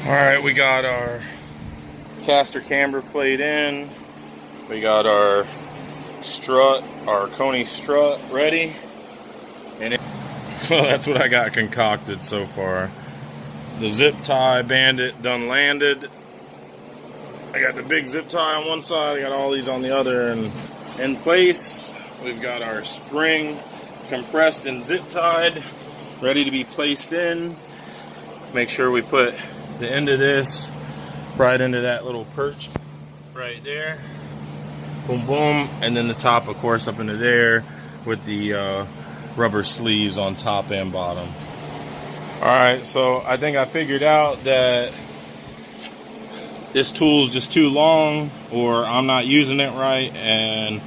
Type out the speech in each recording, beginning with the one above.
Alright, we got our caster camber plate in. We got our strut, our Coney strut ready. And so that's what I got concocted so far. The zip tie bandit done landed. I got the big zip tie on one side, I got all these on the other, and in place. We've got our spring compressed and zip tied, ready to be placed in. Make sure we put the end of this right into that little perch right there. Boom, boom. And then the top, of course, up into there with the rubber sleeves on top and bottom. Alright, so I think I figured out that this tool is just too long, or I'm not using it right, and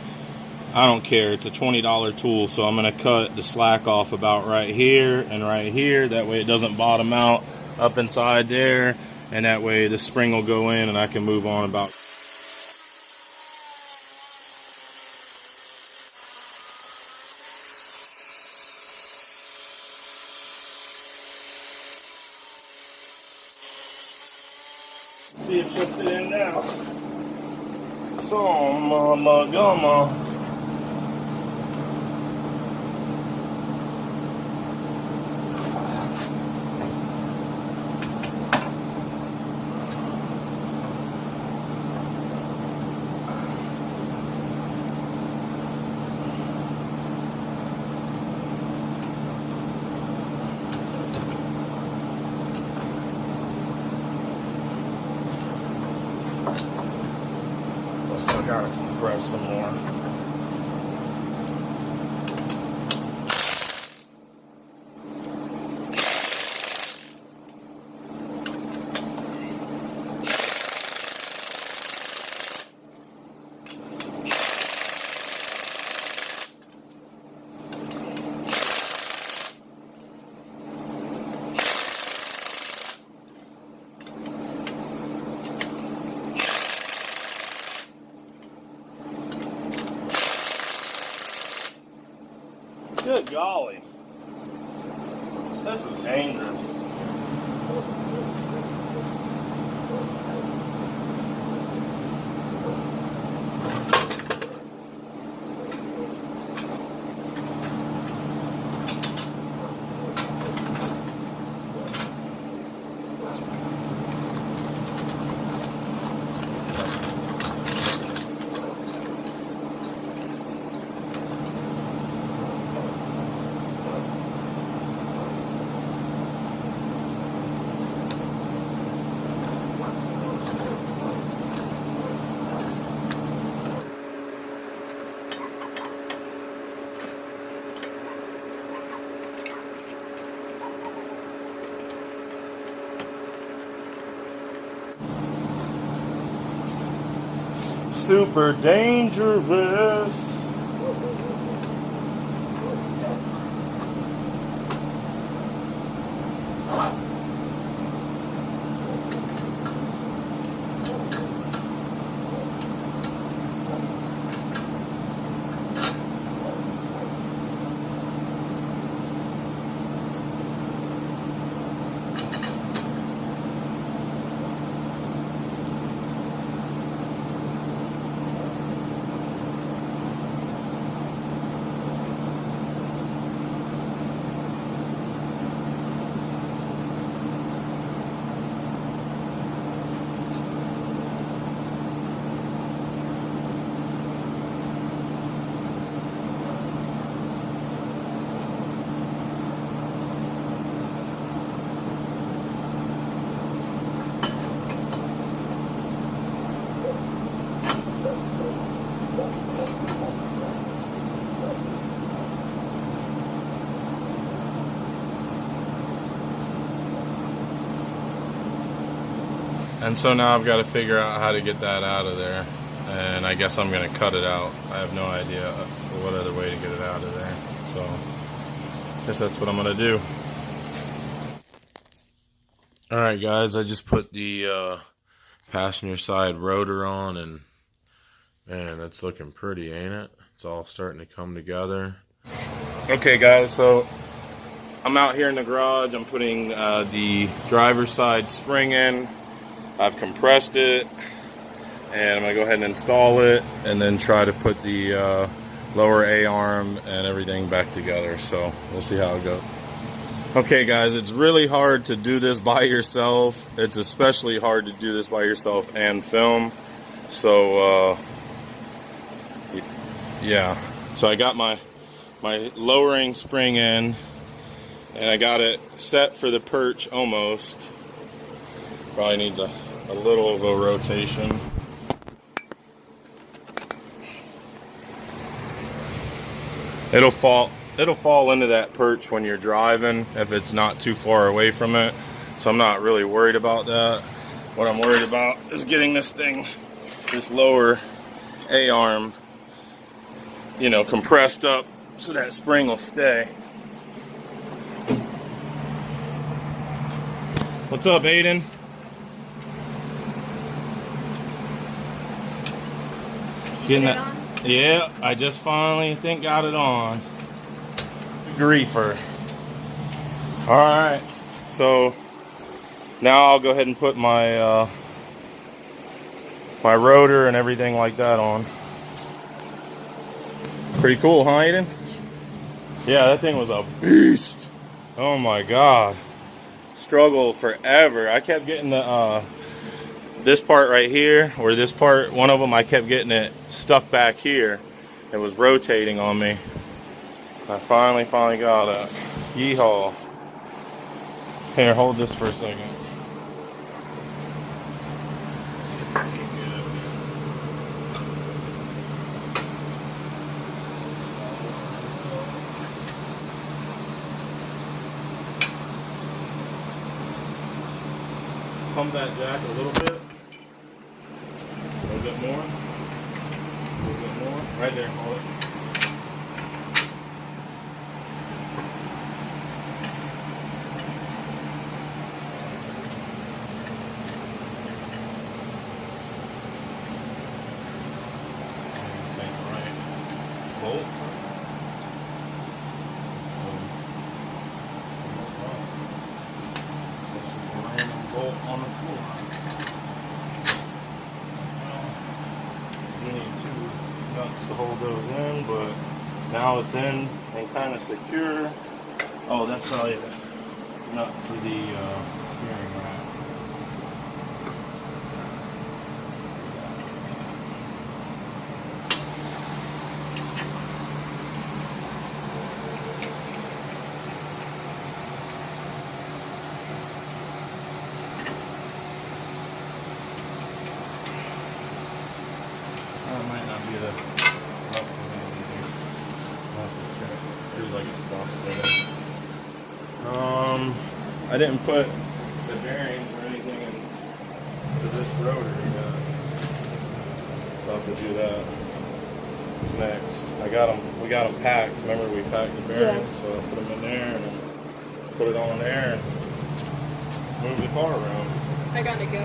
I don't care. It's a $20 tool, so I'm going to cut the slack off about right here and right here. That way it doesn't bottom out up inside there, and that way the spring will go in and I can move on about. See if she'll fit in now. So, mama gumma. Still gotta compress some more. Good golly. This is dangerous. Super dangerous. And so now I've got to figure out how to get that out of there. And I guess I'm going to cut it out. I have no idea what other way to get it out of there. So I guess that's what I'm going to do. Alright guys, I just put the passenger side rotor on, and man, that's looking pretty, ain't it? It's all starting to come together. Okay guys, so I'm out here in the garage. I'm putting the driver's side spring in. I've compressed it, and I'm gonna go ahead and install it, and then try to put the lower A-arm and everything back together. So we'll see how it goes. Okay guys, it's really hard to do this by yourself. It's especially hard to do this by yourself and film. So yeah, so I got my lowering spring in, and I got it set for the perch almost. Probably needs a little of a rotation. It'll fall into that perch when you're driving if it's not too far away from it. So I'm not really worried about that. What I'm worried about is getting this lower A-arm, you know, compressed up so that spring will stay. What's up, Aiden? Getting that on? Yeah, I just finally got it on. Griefer. Alright, so now I'll go ahead and put my my rotor and everything like that on. Pretty cool, huh, Aiden? Yeah, that thing was a beast. Oh my god. Struggled forever. I kept getting the this part right here, or this part, one of them, I kept getting it stuck back here. It was rotating on me. I finally got it. Yeehaw. Here, hold this for a second. Pump that jack a little bit. A little bit more. A little bit more. Right there, hold it. Same right bolt. So it's just a random bolt on the floor. You need two nuts to hold those in, but now it's in and kind of secure. Oh, that's probably the nut for the steering rack. That might not be the nut for me. I'll have to check. Feels like it's crossfitted. I didn't put the bearings or anything into this rotor yet, so I'll have to do that next. We got them packed. Remember we packed the bearings, so I put them in there and put it on there and move the car around. I gotta go.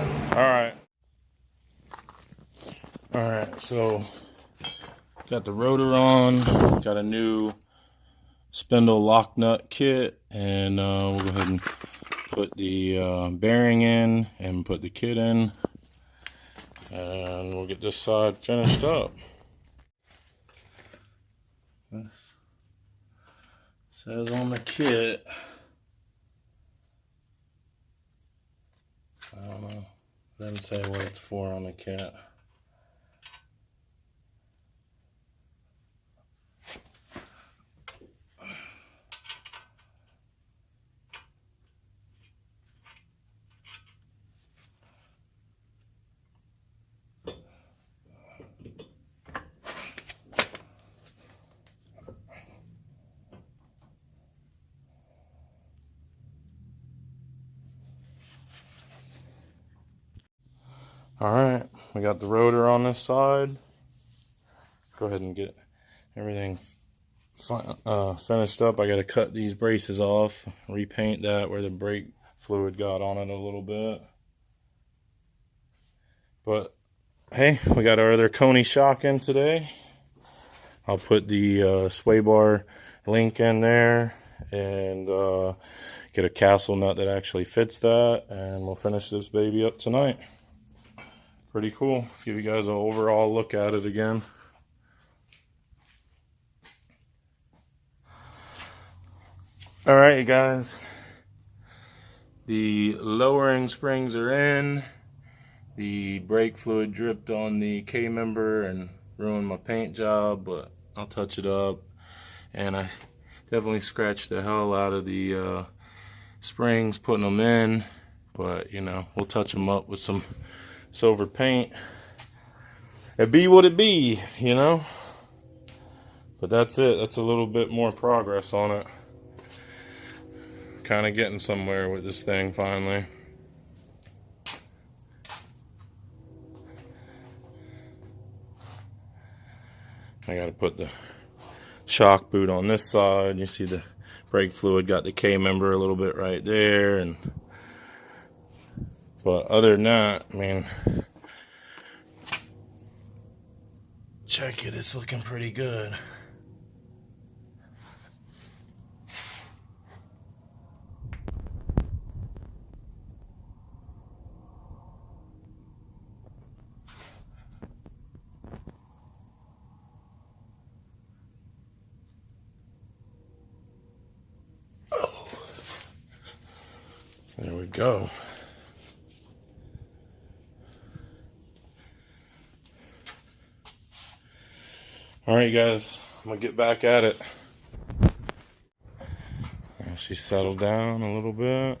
All right, so got the rotor on, got a new spindle lock nut kit, and we'll go ahead and put the bearing in and put the kit in, and we'll get this side finished up. This says on the kit, I don't know, doesn't say what it's for on the kit. Alright, we got the rotor on this side. Go ahead and get everything finished up. I got to cut these braces off, repaint that where the brake fluid got on it a little bit. But hey, we got our other Coney shock in today. I'll put the sway bar link in there, and get a castle nut that actually fits that, and we'll finish this baby up tonight. Pretty cool. Give you guys an overall look at it again. All right, you guys. The lowering springs are in. The brake fluid dripped on the K-member and ruined my paint job, but I'll touch it up. And I definitely scratched the hell out of the springs putting them in, but you know, we'll touch them up with some silver paint. It be what it be, you know. But that's it. That's a little bit more progress on it. Kind of getting somewhere with this thing finally. I got to put the shock boot on this side. You see the brake fluid got the K-member a little bit right there, and but other than that, I mean, check it, it's looking pretty good. Oh, there we go. All right, guys, I'm gonna get back at it. She's settled down a little bit.